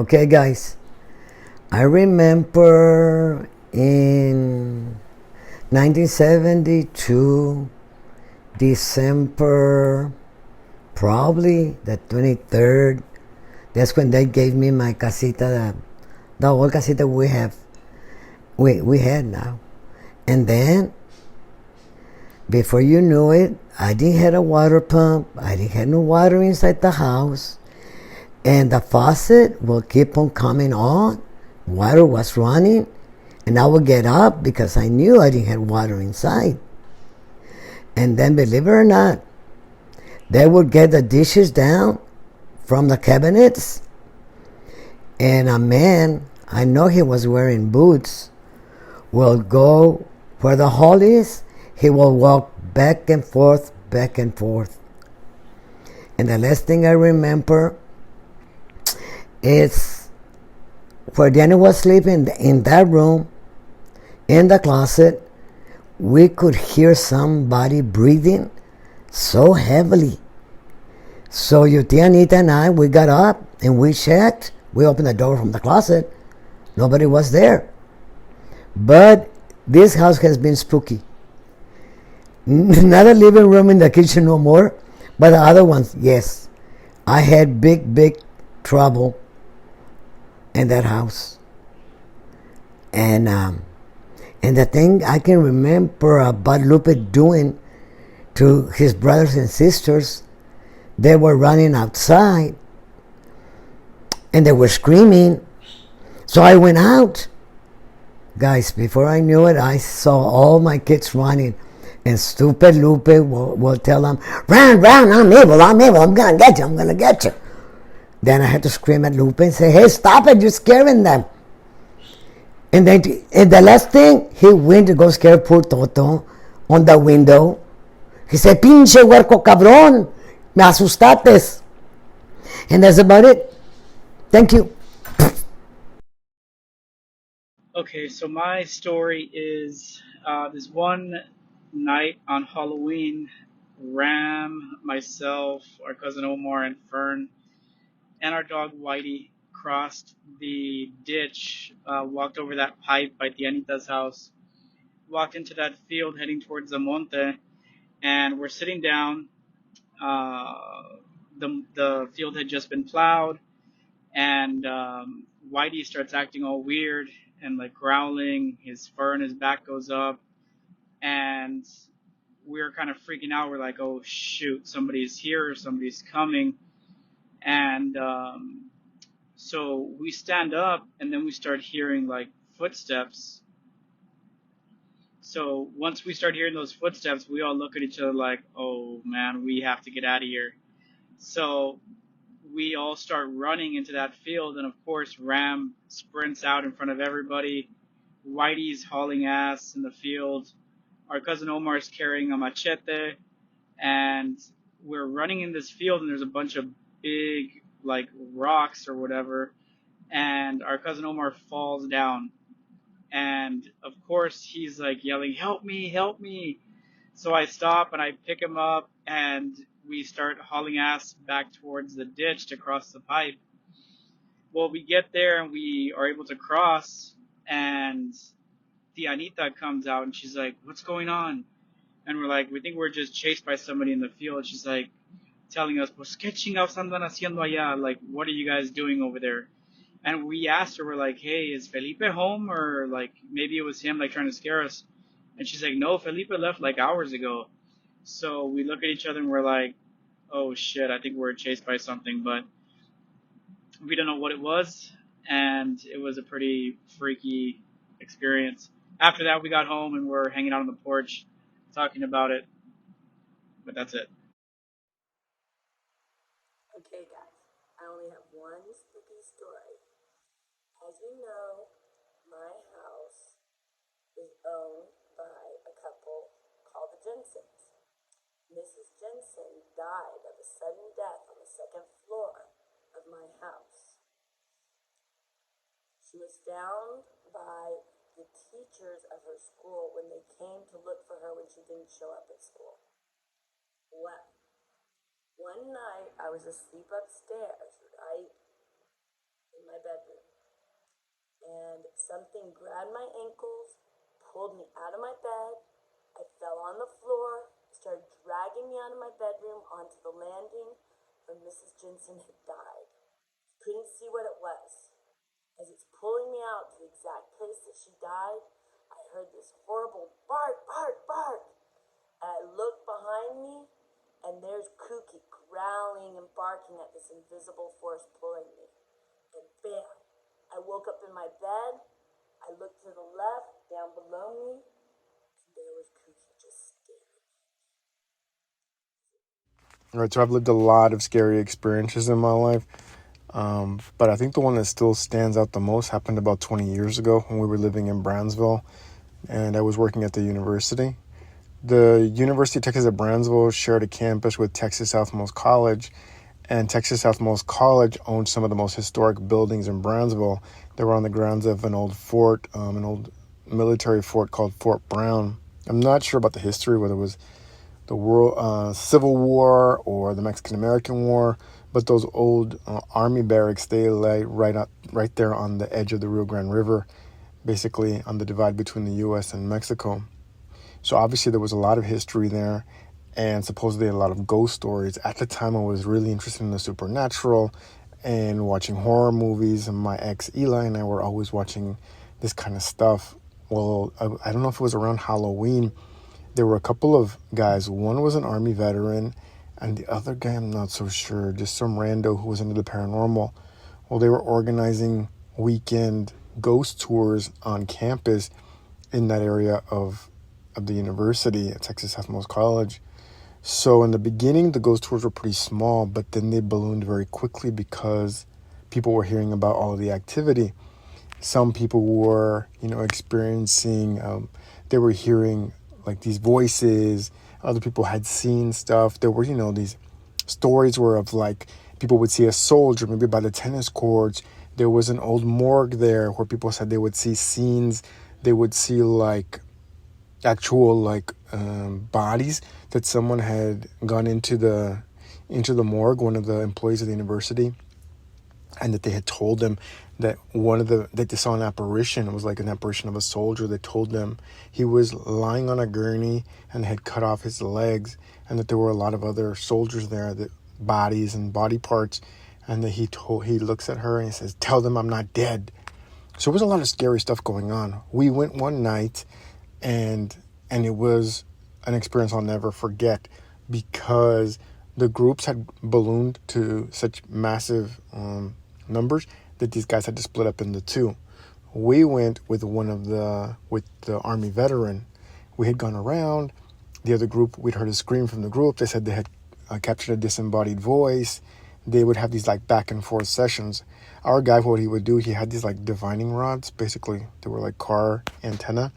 Okay, guys, I remember in 1972, December, probably the 23rd, that's when they gave me my casita, the old casita we had now. And then, before you knew it, I didn't have a water pump. I didn't have no water inside the house. And the faucet will keep on coming on. Water was running. And I would get up because I knew I didn't have water inside. And then, believe it or not, they would get the dishes down from the cabinets. And a man, I know he was wearing boots, will go where the hall is. He will walk back and forth, back and forth. And the last thing I remember is where Danny was sleeping in that room, in the closet, we could hear somebody breathing so heavily. So your tia Anita and I, we got up and we checked. We opened the door from the closet. Nobody was there. But this house has been spooky. Not a living room in the kitchen no more, but the other ones, yes. I had big trouble in that house. And the thing I can remember about Lupe doing to his brothers and sisters, they were running outside and they were screaming. So I went out. Guys, before I knew it, I saw all my kids running. And stupid Lupe will tell them, run, I'm evil, I'm gonna get you. Then I had to scream at Lupe and say, hey, stop it, you're scaring them. And then, and the last thing, he went to go scare poor Toto on the window. He said, pinche huerco cabrón, me asustaste. And that's about it. Thank you. Okay, so my story is this one night on Halloween, Ram, myself, our cousin Omar, and Fern, and our dog Whitey crossed the ditch, walked over that pipe by Tianita's house, walked into that field heading towards the monte, and we're sitting down. The field had just been plowed, and Whitey starts acting all weird and like growling. His fur and his back goes up, and we're kind of freaking out. We're like, "Oh shoot, somebody's here! Or somebody's coming!" And so we stand up, and then we start hearing like footsteps. So once we start hearing those footsteps, we all look at each other like, "Oh man, we have to get out of here." So we all start running into that field, and of course, Ram sprints out in front of everybody. Whitey's hauling ass in the field. Our cousin Omar's carrying a machete, and we're running in this field, and there's a bunch of big, like, rocks or whatever, and our cousin Omar falls down. And of course, he's like yelling, help me, help me. So I stop and I pick him up, and we start hauling ass back towards the ditch to cross the pipe. Well, we get there and we are able to cross, and the Anita comes out and she's like, what's going on? And we're like, we think we're just chased by somebody in the field. She's like telling us, pues qué chingados andan haciendo allá? Like, what are you guys doing over there? And we asked her, we're like, hey, is Felipe home? Or like, maybe it was him like trying to scare us. And she's like, no, Felipe left like hours ago. So we look at each other and we're like, oh shit, I think we're chased by something, but we don't know what it was. And it was a pretty freaky experience. After that, we got home and we're hanging out on the porch talking about it, but that's it. Okay, guys, I only have one spooky story. As you know, my house is owned by a couple called the Jensens. Mrs. Jensen died of a sudden death on the second floor of my house. She was found by the teachers of her school when they came to look for her when she didn't show up at school. Well, one night I was asleep upstairs, right? in my bedroom. And something grabbed my ankles, pulled me out of my bed. I fell on the floor, started dragging me out of my bedroom onto the landing where Mrs. Jensen had died. Couldn't see what it was. As it's pulling me out to the exact place that she died, I heard this horrible bark, bark, bark. And I looked behind me, and there's Kooky growling and barking at this invisible force pulling me. And bam, I woke up in my bed. I looked to the left, down below me, and there was Kooky just staring. All right, so I've lived a lot of scary experiences in my life. But I think the one that still stands out the most happened about 20 years ago when we were living in Brownsville and I was working at the university. The University of Texas at Brownsville shared a campus with Texas Southmost College, and Texas Southmost College owned some of the most historic buildings in Brownsville. They were on the grounds of an old fort, an old military fort called Fort Brown. I'm not sure about the history, whether it was the World Civil War or the Mexican-American War, but those old army barracks, they lay right there on the edge of the Rio Grande River, basically on the divide between the U.S. and Mexico. So obviously there was a lot of history there and supposedly a lot of ghost stories. At the time, I was really interested in the supernatural and watching horror movies, and my ex Eli and I were always watching this kind of stuff. Well, I don't know if it was around Halloween. There were a couple of guys. One was an Army veteran, and the other guy, I'm not so sure, just some rando who was into the paranormal. Well, they were organizing weekend ghost tours on campus in that area of the university at Texas Southmost College. So in the beginning, the ghost tours were pretty small, but then they ballooned very quickly because people were hearing about all of the activity. Some people were, experiencing, they were hearing like these voices. Other people had seen stuff. There were, these stories were of like people would see a soldier maybe by the tennis courts. There was an old morgue there where people said they would see scenes. They would see like actual bodies that someone had gone into the morgue, one of the employees of the university, and that they had told them that that they saw an apparition. It was like an apparition of a soldier that told them he was lying on a gurney and had cut off his legs, and that there were a lot of other soldiers there, that bodies and body parts, and that he looks at her and he says, "Tell them I'm not dead." So it was a lot of scary stuff going on. We went one night, and it was an experience I'll never forget because the groups had ballooned to such massive numbers that these guys had to split up into two. We went with the Army veteran. We had gone around. The other group, we'd heard a scream from the group. They said they had captured a disembodied voice. They would have these like back and forth sessions. Our guy, what he would do, he had these like divining rods. Basically, they were like car antenna.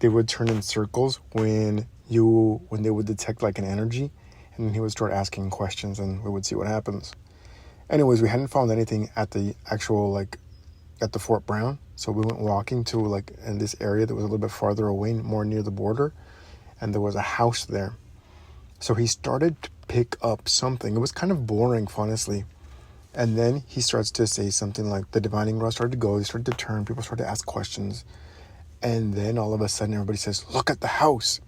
They would turn in circles when they would detect like an energy, and then he would start asking questions, and we would see what happens. Anyways, we hadn't found anything at the actual at the Fort Brown, so we went walking to in this area that was a little bit farther away, more near the border, and there was a house there. So he started to pick up something. It was kind of boring, honestly. And then he starts to say something like the divining rod started to go, he started to turn, people started to ask questions. And then all of a sudden everybody says, "Look at the house."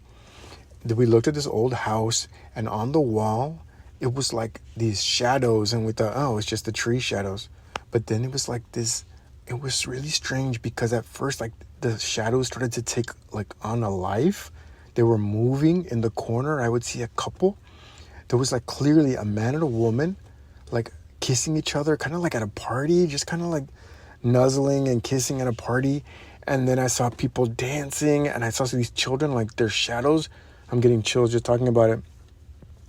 We looked at this old house, and on the wall, it was like these shadows, and we thought, oh, it's just the tree shadows. But then it was like this, it was really strange because at first, the shadows started to take on a life. They were moving in the corner. I would see a couple. There was clearly a man and a woman, kissing each other, kind of like at a party, just kind of nuzzling and kissing at a party. And then I saw people dancing, and I saw these children, their shadows. I'm getting chills just talking about it.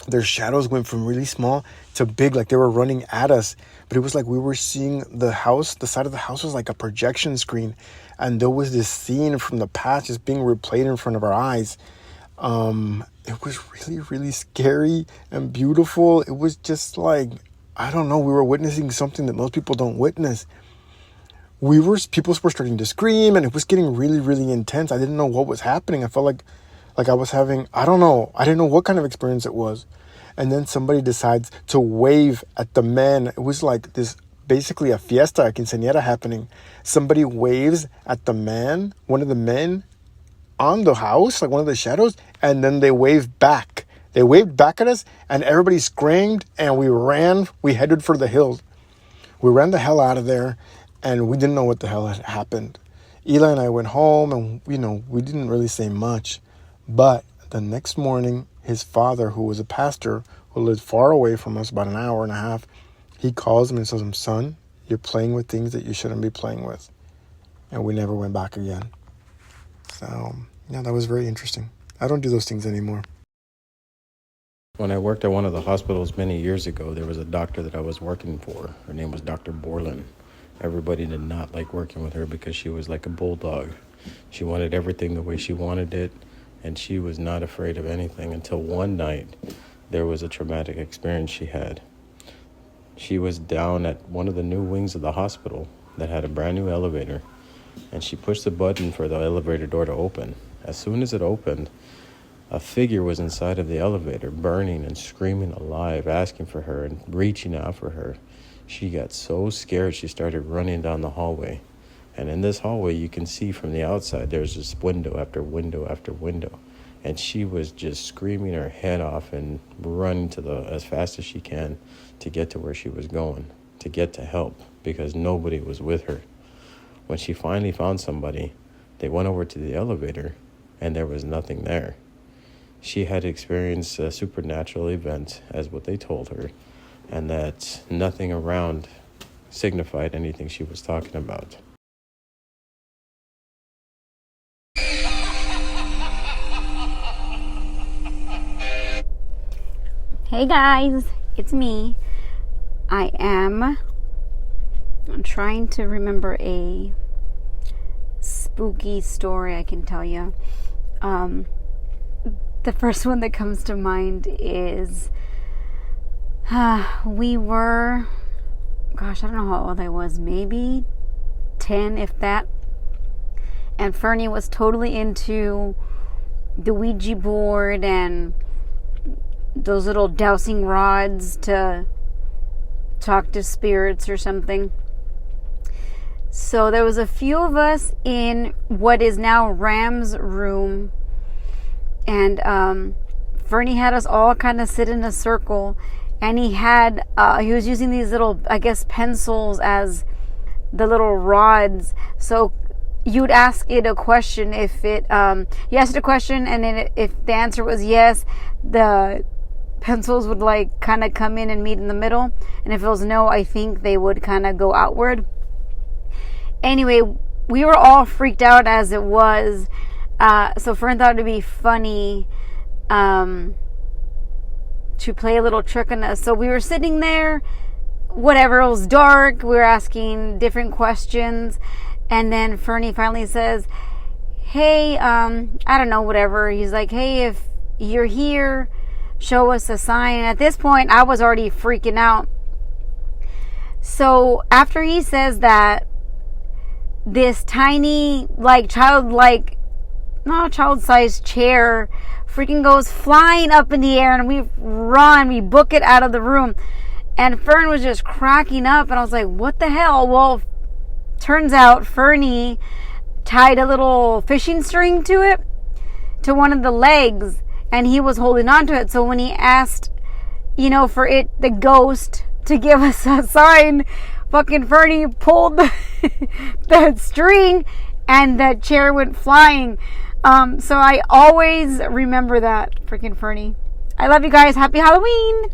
Their shadows went from really small to big, they were running at us. But it was we were seeing the house, the side of the house was like a projection screen. And there was this scene from the past just being replayed in front of our eyes. It was really, really scary and beautiful. It was just I don't know, we were witnessing something that most people don't witness. People were starting to scream, and it was getting really, really intense. I didn't know what was happening. I felt like I was having, I don't know. I didn't know what kind of experience it was. And then somebody decides to wave at the men. It was this basically a fiesta, a quinceañera happening. Somebody waves at the man, one of the men on the house, like one of the shadows, and then they wave back. They waved back at us, and everybody screamed, and we ran. We headed for the hills. We ran the hell out of there, and we didn't know what the hell had happened. Eli and I went home, and, we didn't really say much. But the next morning, his father, who was a pastor, who lived far away from us, about an hour and a half, he calls him and says, son, you're playing with things that you shouldn't be playing with. And we never went back again. So, yeah, that was very interesting. I don't do those things anymore. When I worked at one of the hospitals many years ago, there was a doctor that I was working for. Her name was Dr. Borland. Everybody did not like working with her because she was like a bulldog. She wanted everything the way she wanted it, and she was not afraid of anything until one night there was a traumatic experience she had. She was down at one of the new wings of the hospital that had a brand new elevator, and she pushed the button for the elevator door to open. As soon as it opened, a figure was inside of the elevator, burning and screaming alive, asking for her and reaching out for her. She got so scared, she started running down the hallway. And in this hallway, you can see from the outside, there's just window after window after window. And she was just screaming her head off and running as fast as she can to get to where she was going, to get to help, because nobody was with her. When she finally found somebody, they went over to the elevator, and there was nothing there. She had experienced a supernatural event, as what they told her, and that nothing around signified anything she was talking about. Hey guys, it's me. I'm trying to remember a spooky story I can tell you. The first one that comes to mind is we were, I don't know how old I was, maybe 10, if that. And Fernie was totally into the Ouija board and those little dowsing rods to talk to spirits or something. So there was a few of us in what is now Ram's room, and Fernie had us all kind of sit in a circle, and he was using these little, I guess, pencils as the little rods. So you'd ask it a question. If you asked it a question, and then if the answer was yes, the pencils would like kind of come in and meet in the middle, and if it was no, I think they would kind of go outward. Anyway, we were all freaked out as it was. So Fern thought it'd be funny to play a little trick on us. So we were sitting there, whatever, it was dark, we were asking different questions, and then Fernie finally says, hey, I don't know, whatever. He's like, hey, if you're here, show us a sign. At this point, I was already freaking out. So after he says that, this tiny, child-sized chair freaking goes flying up in the air, and we book it out of the room. And Fern was just cracking up, and I was like, what the hell? Well, turns out Fernie tied a little fishing string to it, to one of the legs, and he was holding on to it. So when he asked, for the ghost to give us a sign, fucking Fernie pulled the string, and the chair went flying. So I always remember that, freaking Fernie. I love you guys. Happy Halloween.